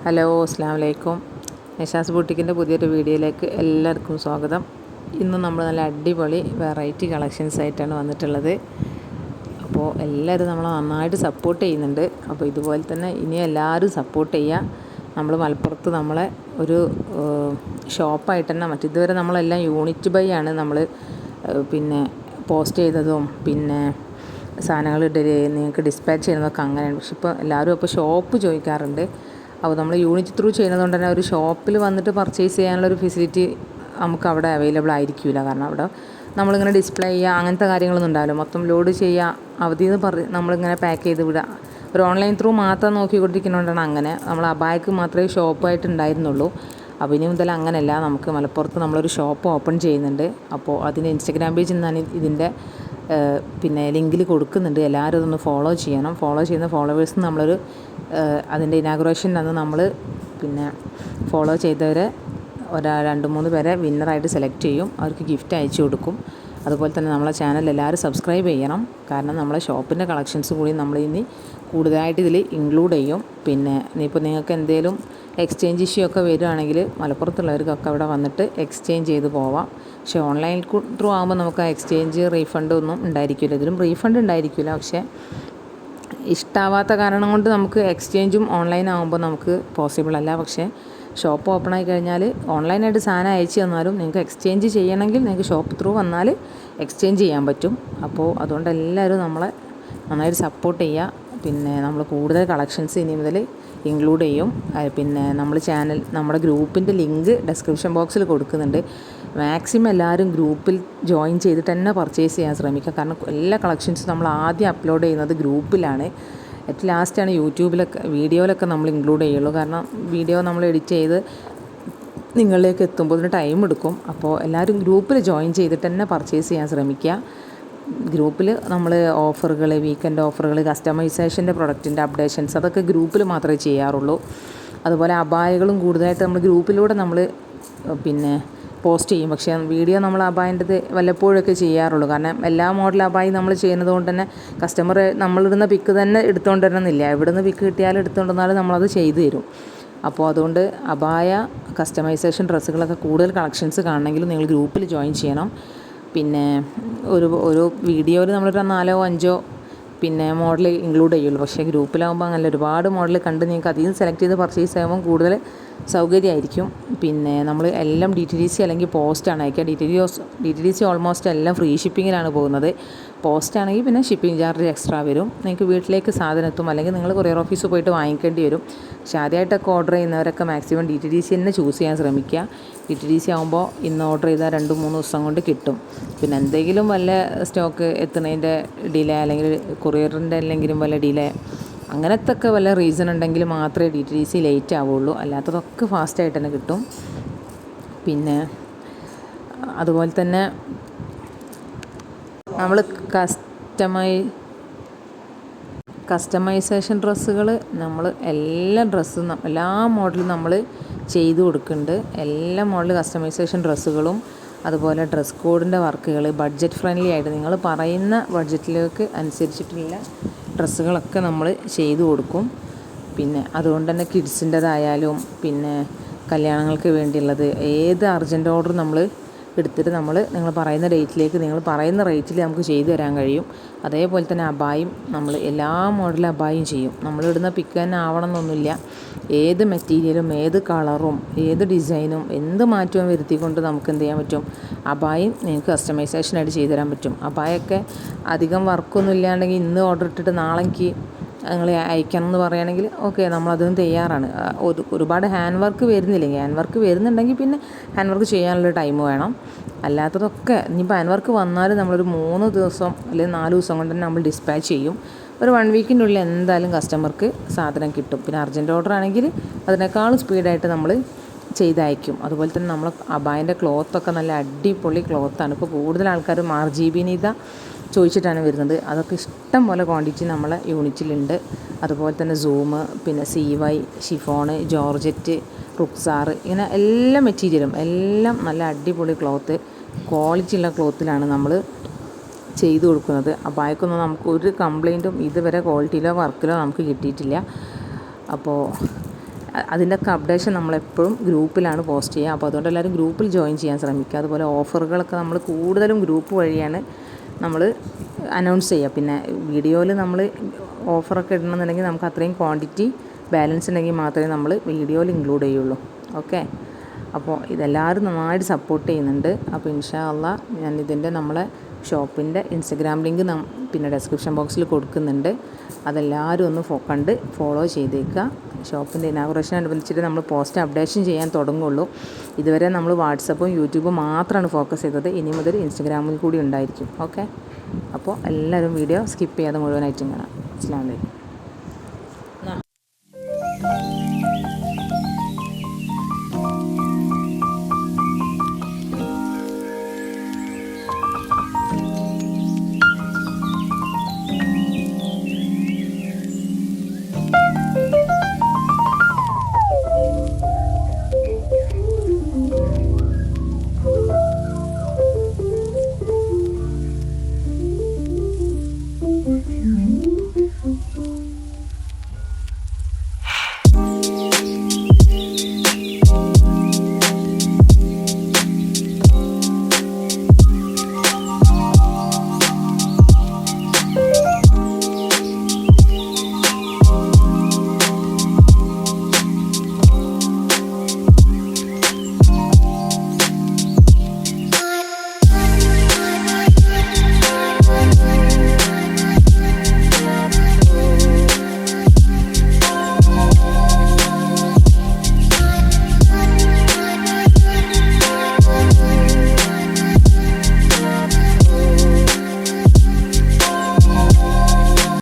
Hello, അസ്സലാമു അലൈക്കും. നിഷാസ് ബൂട്ടിക്കിൻ്റെ പുതിയൊരു വീഡിയോയിലേക്ക് എല്ലാവർക്കും സ്വാഗതം. ഇന്ന് നമ്മൾ നല്ല അടിപൊളി വെറൈറ്റി കളക്ഷൻസ് ആയിട്ടാണ് വന്നിട്ടുള്ളത്. അപ്പോൾ എല്ലാവരും നമ്മളെ നന്നായിട്ട് സപ്പോർട്ട് ചെയ്യുന്നുണ്ട്. അപ്പോൾ ഇതുപോലെ തന്നെ ഇനി എല്ലാവരും സപ്പോർട്ട് ചെയ്യുക. നമ്മൾ മലപ്പുറത്ത് നമ്മളെ ഒരു ഷോപ്പായിട്ട് തന്നെ ഇതുവരെ നമ്മളെല്ലാം യൂണിറ്റ് ബൈ ആണ് നമ്മൾ പോസ്റ്റ് ചെയ്തതും സാധനങ്ങൾ നിങ്ങൾക്ക് ഡിസ്പാച്ച് ചെയ്യുന്നതൊക്കെ അങ്ങനെയാണ്. പക്ഷെ ഇപ്പോൾ എല്ലാവരും ഇപ്പോൾ ഷോപ്പ് ചോദിക്കാറുണ്ട്. അപ്പോൾ നമ്മൾ യൂണിറ്റ് ത്രൂ ചെയ്യുന്നത് കൊണ്ട് തന്നെ ഒരു ഷോപ്പിൽ വന്നിട്ട് പർച്ചേസ് ചെയ്യാനുള്ളൊരു ഫെസിലിറ്റി നമുക്ക് അവിടെ അവൈലബിൾ ആയിരിക്കില്ല. കാരണം അവിടെ നമ്മളിങ്ങനെ ഡിസ്പ്ലേ ചെയ്യുക അങ്ങനത്തെ കാര്യങ്ങളൊന്നും ഉണ്ടാവില്ല. മൊത്തം ലോഡ് ചെയ്യുക, അവധിന്ന് നമ്മളിങ്ങനെ പാക്ക് ചെയ്ത് വിടുക. ഒരു ഓൺലൈൻ ത്രൂ മാത്രം നോക്കിക്കൊണ്ടിരിക്കുന്നതുകൊണ്ടാണ് അങ്ങനെ. നമ്മൾ അബായക്ക് മാത്രമേ ഷോപ്പായിട്ട് ഉണ്ടായിരുന്നുള്ളൂ. അപ്പോൾ ഇനി മുതൽ അങ്ങനെയല്ല, നമുക്ക് മലപ്പുറത്ത് നമ്മളൊരു ഷോപ്പ് ഓപ്പൺ ചെയ്യുന്നുണ്ട്. അപ്പോൾ അതിൻ്റെ ഇൻസ്റ്റഗ്രാം പേജിൽ നിന്നാണ് ഇതിൻ്റെ ലിങ്കിൽ കൊടുക്കുന്നുണ്ട്. എല്ലാവരും ഇതൊന്ന് ഫോളോ ചെയ്യണം. ഫോളോ ചെയ്യുന്ന ഫോളോവേഴ്സിന് നമ്മളൊരു അതിൻ്റെ ഇനാഗുറേഷൻ്റെ അന്ന് നമ്മൾ ഫോളോ ചെയ്തവരെ 2-3 പേരെ വിന്നറായിട്ട് സെലക്ട് ചെയ്യും. അവർക്ക് ഗിഫ്റ്റ് അയച്ചു കൊടുക്കും. അതുപോലെ തന്നെ നമ്മളെ ചാനൽ എല്ലാവരും സബ്സ്ക്രൈബ് ചെയ്യണം. കാരണം നമ്മളെ ഷോപ്പിൻ്റെ കളക്ഷൻസ് കൂടി നമ്മൾ ഇനി കൂടുതലായിട്ട് ഇതിൽ ഇൻക്ലൂഡ് ചെയ്യും. ഇനിയിപ്പോൾ നിങ്ങൾക്ക് എന്തെങ്കിലും എക്സ്ചേഞ്ച് ഇഷ്യൂ ഒക്കെ വരികയാണെങ്കിൽ മലപ്പുറത്തുള്ളവർക്കൊക്കെ അവിടെ വന്നിട്ട് എക്സ്ചേഞ്ച് ചെയ്ത് പോവാം. പക്ഷേ ഓൺലൈൻ ത്രൂ ആകുമ്പോൾ നമുക്ക് ആ എക്സ്ചേഞ്ച് റീഫണ്ട് ഒന്നും ഉണ്ടായിരിക്കില്ല. ഇതിലും റീഫണ്ട് ഉണ്ടായിരിക്കില്ല. പക്ഷേ ഇഷ്ടമാവാത്ത കാരണം കൊണ്ട് നമുക്ക് എക്സ്ചേഞ്ചും ഓൺലൈൻ ആകുമ്പോൾ നമുക്ക് പോസിബിൾ അല്ല. പക്ഷേ ഷോപ്പ് ഓപ്പൺ ആയി കഴിഞ്ഞാൽ ഓൺലൈനായിട്ട് സാധനം അയച്ചു തന്നാലും നിങ്ങൾക്ക് എക്സ്ചേഞ്ച് ചെയ്യണമെങ്കിൽ നിങ്ങൾക്ക് ഷോപ്പ് ത്രൂ വന്നാൽ എക്സ്ചേഞ്ച് ചെയ്യാൻ പറ്റും. അപ്പോൾ അതുകൊണ്ട് എല്ലാവരും നമ്മളെ നന്നായിട്ട് സപ്പോർട്ട് ചെയ്യുക. നമ്മൾ കൂടുതൽ കളക്ഷൻസ് ഇനി മുതൽ ഇൻക്ലൂഡ് ചെയ്യും. നമ്മുടെ ഗ്രൂപ്പിൻ്റെ ലിങ്ക് ഡിസ്ക്രിപ്ഷൻ ബോക്സിൽ കൊടുക്കുന്നുണ്ട്. മാക്സിമം എല്ലാവരും ഗ്രൂപ്പിൽ ജോയിൻ ചെയ്തിട്ട് തന്നെ പർച്ചേസ് ചെയ്യാൻ ശ്രമിക്കുക. കാരണം എല്ലാ കളക്ഷൻസും നമ്മൾ ആദ്യം അപ്ലോഡ് ചെയ്യുന്നത് ഗ്രൂപ്പിലാണ്. ഏറ്റവും ലാസ്റ്റാണ് വീഡിയോയിലൊക്കെ നമ്മൾ ഇൻക്ലൂഡ് ചെയ്യുള്ളൂ. കാരണം വീഡിയോ നമ്മൾ എഡിറ്റ് ചെയ്ത് നിങ്ങളിലേക്ക് എത്തുമ്പോൾ ഇതിന് ടൈം എടുക്കും. അപ്പോൾ എല്ലാവരും ഗ്രൂപ്പിൽ ജോയിൻ ചെയ്തിട്ട് തന്നെ പർച്ചേസ് ചെയ്യാൻ ശ്രമിക്കുക. ഗ്രൂപ്പിൽ നമ്മൾ ഓഫറുകൾ, വീക്കെൻഡ് ഓഫറുകൾ, കസ്റ്റമൈസേഷൻ്റെ പ്രൊഡക്റ്റിൻ്റെ അപ്ഡേഷൻസ് അതൊക്കെ ഗ്രൂപ്പിൽ മാത്രമേ ചെയ്യാറുള്ളൂ. അതുപോലെ അബായകളും കൂടുതലായിട്ട് നമ്മൾ ഗ്രൂപ്പിലൂടെ നമ്മൾ പോസ്റ്റ് ചെയ്യും. പക്ഷേ വീഡിയോ നമ്മൾ അബായൻ്റെത് വല്ലപ്പോഴൊക്കെ ചെയ്യാറുള്ളൂ. കാരണം എല്ലാ മോഡൽ അബായി നമ്മൾ ചെയ്യുന്നത് കൊണ്ട് തന്നെ കസ്റ്റമർ നമ്മളിടുന്ന പിക്ക് തന്നെ എടുത്തുകൊണ്ട് വരണമെന്നില്ല. എവിടെ നിന്ന് പിക്ക് കിട്ടിയാലും എടുത്തുകൊണ്ട് വന്നാലും നമ്മളത് ചെയ്തു തരും. അപ്പോൾ അതുകൊണ്ട് അബായ കസ്റ്റമൈസേഷൻ ഡ്രസ്സുകളൊക്കെ കൂടുതൽ കളക്ഷൻസ് കാണണമെങ്കിൽ നിങ്ങൾ ഗ്രൂപ്പിൽ ജോയിൻ ചെയ്യണം. ഒരു വീഡിയോയിൽ നമ്മളൊരു 4-5 മോഡൽ ഇൻക്ലൂഡ് ചെയ്യുള്ളൂ. പക്ഷേ ഗ്രൂപ്പിലാകുമ്പോൾ അങ്ങനെ ഒരുപാട് മോഡൽ കണ്ട് നിങ്ങൾക്ക് അതിൽ നിന്ന് സെലക്ട് ചെയ്ത് പർച്ചേസ് ചെയ്യുമ്പോൾ കൂടുതൽ സൗകര്യമായിരിക്കും. നമ്മൾ എല്ലാം DTDC അല്ലെങ്കിൽ പോസ്റ്റാണ് അയക്കുക. DTDC ഓൾമോസ്റ്റ് എല്ലാം ഫ്രീ ഷിപ്പിങ്ങിലാണ് പോകുന്നത്. പോസ്റ്റ് ആണെങ്കിൽ ഷിപ്പിംഗ് ചാർജ് എക്സ്ട്രാ വരും. നിങ്ങൾക്ക് വീട്ടിലേക്ക് സാധനം എത്തും, അല്ലെങ്കിൽ നിങ്ങൾ കൊറിയർ ഓഫീസിൽ പോയിട്ട് വാങ്ങിക്കേണ്ടി വരും. പക്ഷേ ആദ്യമായിട്ടൊക്കെ ഓർഡർ ചെയ്യുന്നവരൊക്കെ മാക്സിമം DTDC തന്നെ ചൂസ് ചെയ്യാൻ ശ്രമിക്കുക. DTDC ആകുമ്പോൾ ഇന്ന് ഓർഡർ ചെയ്താൽ 2-3 ദിവസം കൊണ്ട് കിട്ടും. എന്തെങ്കിലും വല്ല സ്റ്റോക്ക് എത്തുന്നതിൻ്റെ ഡിലേ, അല്ലെങ്കിൽ കൊറിയറിൻ്റെ അല്ലെങ്കിലും വല്ല ഡിലേ, അങ്ങനത്തെ വല്ല റീസൺ ഉണ്ടെങ്കിൽ മാത്രമേ DTDC ലേറ്റ് ആവുള്ളൂ. അല്ലാത്തതൊക്കെ ഫാസ്റ്റായിട്ട് തന്നെ കിട്ടും. അതുപോലെ തന്നെ നമ്മൾ കസ്റ്റമൈസേഷൻ ഡ്രസ്സുകൾ നമ്മൾ എല്ലാ മോഡലും നമ്മൾ ചെയ്തു കൊടുക്കുന്നുണ്ട്. എല്ലാ മോഡൽ കസ്റ്റമൈസേഷൻ ഡ്രസ്സുകളും അതുപോലെ ഡ്രസ് കോഡിൻ്റെ വർക്കുകൾ ബഡ്ജറ്റ് ഫ്രണ്ട്ലി ആയിട്ട് നിങ്ങൾ പറയുന്ന ബഡ്ജറ്റിലേക്ക് അനുസരിച്ചിട്ടുള്ള ഡ്രസ്സുകളൊക്കെ നമ്മൾ ചെയ്തു കൊടുക്കും. അതുകൊണ്ട് തന്നെ കിഡ്സിൻ്റെതായാലും കല്യാണങ്ങൾക്ക് വേണ്ടിയുള്ളത് ഏത് അർജൻറ്റ് ഓർഡർ നമ്മൾ എടുത്തിട്ട് നിങ്ങൾ പറയുന്ന ഡേറ്റിലേക്ക് നിങ്ങൾ പറയുന്ന റേറ്റിൽ നമുക്ക് ചെയ്തു തരാൻ കഴിയും. അതേപോലെ തന്നെ അബായും നമ്മൾ എല്ലാ മോഡൽ അബായും ചെയ്യും. നമ്മളിടുന്ന പിക്ക് തന്നെ ആവണം എന്നൊന്നുമില്ല. ഏത് മെറ്റീരിയലും ഏത് കളറും ഏത് ഡിസൈനും എന്ത് മാറ്റവും വരുത്തിക്കൊണ്ട് നമുക്ക് എന്ത് ചെയ്യാൻ പറ്റും, അബായും നിങ്ങൾക്ക് കസ്റ്റമൈസേഷനായിട്ട് ചെയ്തു തരാൻ പറ്റും. അബായൊക്കെ അധികം വർക്കൊന്നും ഇല്ലാണ്ടെങ്കിൽ ഇന്ന് ഓർഡർ ഇട്ടിട്ട് നാളേക്ക് നിങ്ങൾ അയക്കണം എന്ന് പറയുകയാണെങ്കിൽ ഓക്കെ, നമ്മളതിനും തയ്യാറാണ്. ഒരുപാട് ഹാൻഡ് വർക്ക് വരുന്നില്ലെങ്കിൽ, ഹാൻഡ് വർക്ക് വരുന്നുണ്ടെങ്കിൽ ഹാൻഡ് വർക്ക് ചെയ്യാനുള്ള ടൈം വേണം. അല്ലാത്തതൊക്കെ ഇനിയിപ്പോൾ ഹാൻഡ് വർക്ക് വന്നാലും നമ്മളൊരു 3 ദിവസം അല്ലെങ്കിൽ 4 ദിവസം കൊണ്ട് തന്നെ നമ്മൾ ഡിസ്പാച്ച് ചെയ്യും. ഒരു 1 വീക്കിൻ്റെ ഉള്ളിൽ എന്തായാലും കസ്റ്റമർക്ക് സാധനം കിട്ടും. അർജൻറ്റ് ഓർഡർ ആണെങ്കിൽ അതിനേക്കാളും സ്പീഡായിട്ട് നമ്മൾ ചെയ്തയക്കും. അതുപോലെ തന്നെ നമ്മൾ അബായൻ്റെ ക്ലോത്തൊക്കെ നല്ല അടിപൊളി ക്ലോത്താണ്. ഇപ്പോൾ കൂടുതൽ ആൾക്കാർ RGB നീത ചോദിച്ചിട്ടാണ് വരുന്നത്. അതൊക്കെ ഇഷ്ടം പോലെ ക്വാണ്ടിറ്റി നമ്മളെ യൂണിറ്റിലുണ്ട്. അതുപോലെ തന്നെ സൂമ്, CY, ഷിഫോണ്, ജോർജറ്റ്, റുക്സാർ, ഇങ്ങനെ എല്ലാ മെറ്റീരിയലും എല്ലാം നല്ല അടിപൊളി ക്വാളിറ്റിയുള്ള ക്ലോത്തിലാണ് നമ്മൾ ചെയ്തു കൊടുക്കുന്നത്. അബായക്കൊന്നും നമുക്ക് ഒരു കംപ്ലൈൻറ്റും ഇതുവരെ ക്വാളിറ്റിയിലോ വർക്കിലോ നമുക്ക് കിട്ടിയിട്ടില്ല. അപ്പോൾ അതിൻ്റെയൊക്കെ അപ്ഡേഷൻ നമ്മളെപ്പോഴും ഗ്രൂപ്പിലാണ് പോസ്റ്റ് ചെയ്യുക. അപ്പോൾ അതുകൊണ്ട് എല്ലാവരും ഗ്രൂപ്പിൽ ജോയിൻ ചെയ്യാൻ ശ്രമിക്കുക. അതുപോലെ ഓഫറുകളൊക്കെ നമ്മൾ കൂടുതലും ഗ്രൂപ്പ് വഴിയാണ് നമ്മൾ അനൗൺസ് ചെയ്യുക. പിന്നെ വീഡിയോയിൽ നമ്മൾ ഓഫറൊക്കെ ഇടണമെന്നുണ്ടെങ്കിൽ നമുക്ക് അത്രയും ക്വാണ്ടിറ്റി ബാലൻസ് ഉണ്ടെങ്കിൽ മാത്രമേ നമ്മൾ വീഡിയോയിൽ ഇൻക്ലൂഡ് ചെയ്യുള്ളൂ. ഓക്കെ, അപ്പോൾ ഇതെല്ലാവരും നന്നായിട്ട് സപ്പോർട്ട് ചെയ്യുന്നുണ്ട്. അപ്പോൾ ഇൻഷാ അള്ളാ ഞാൻ ഇതിൻ്റെ നമ്മളെ ഷോപ്പിൻ്റെ ഇൻസ്റ്റഗ്രാം ലിങ്ക് പിന്നെ ഡിസ്ക്രിപ്ഷൻ ബോക്സിൽ കൊടുക്കുന്നുണ്ട്. അതെല്ലാവരും ഒന്ന് കണ്ട് ഫോളോ ചെയ്തേക്കുക. ഷോപ്പിൻ്റെ ഇനാഗുറേഷനനുബന്ധിച്ചിട്ട് നമ്മൾ പോസ്റ്റ് അപ്ഡേഷൻ ചെയ്യാൻ തുടങ്ങുള്ളൂ. ഇതുവരെ നമ്മൾ വാട്സപ്പും യൂട്യൂബും മാത്രമാണ് ഫോക്കസ് ചെയ്തത്. ഇനി മുതൽ ഇൻസ്റ്റഗ്രാമിൽ കൂടി ഉണ്ടായിരിക്കും. ഓക്കെ, അപ്പോൾ എല്ലാവരും വീഡിയോ സ്കിപ്പ് ചെയ്യാതെ മുഴുവനായിട്ടും കാണാം. അസ്സലാമു അലൈക്കും.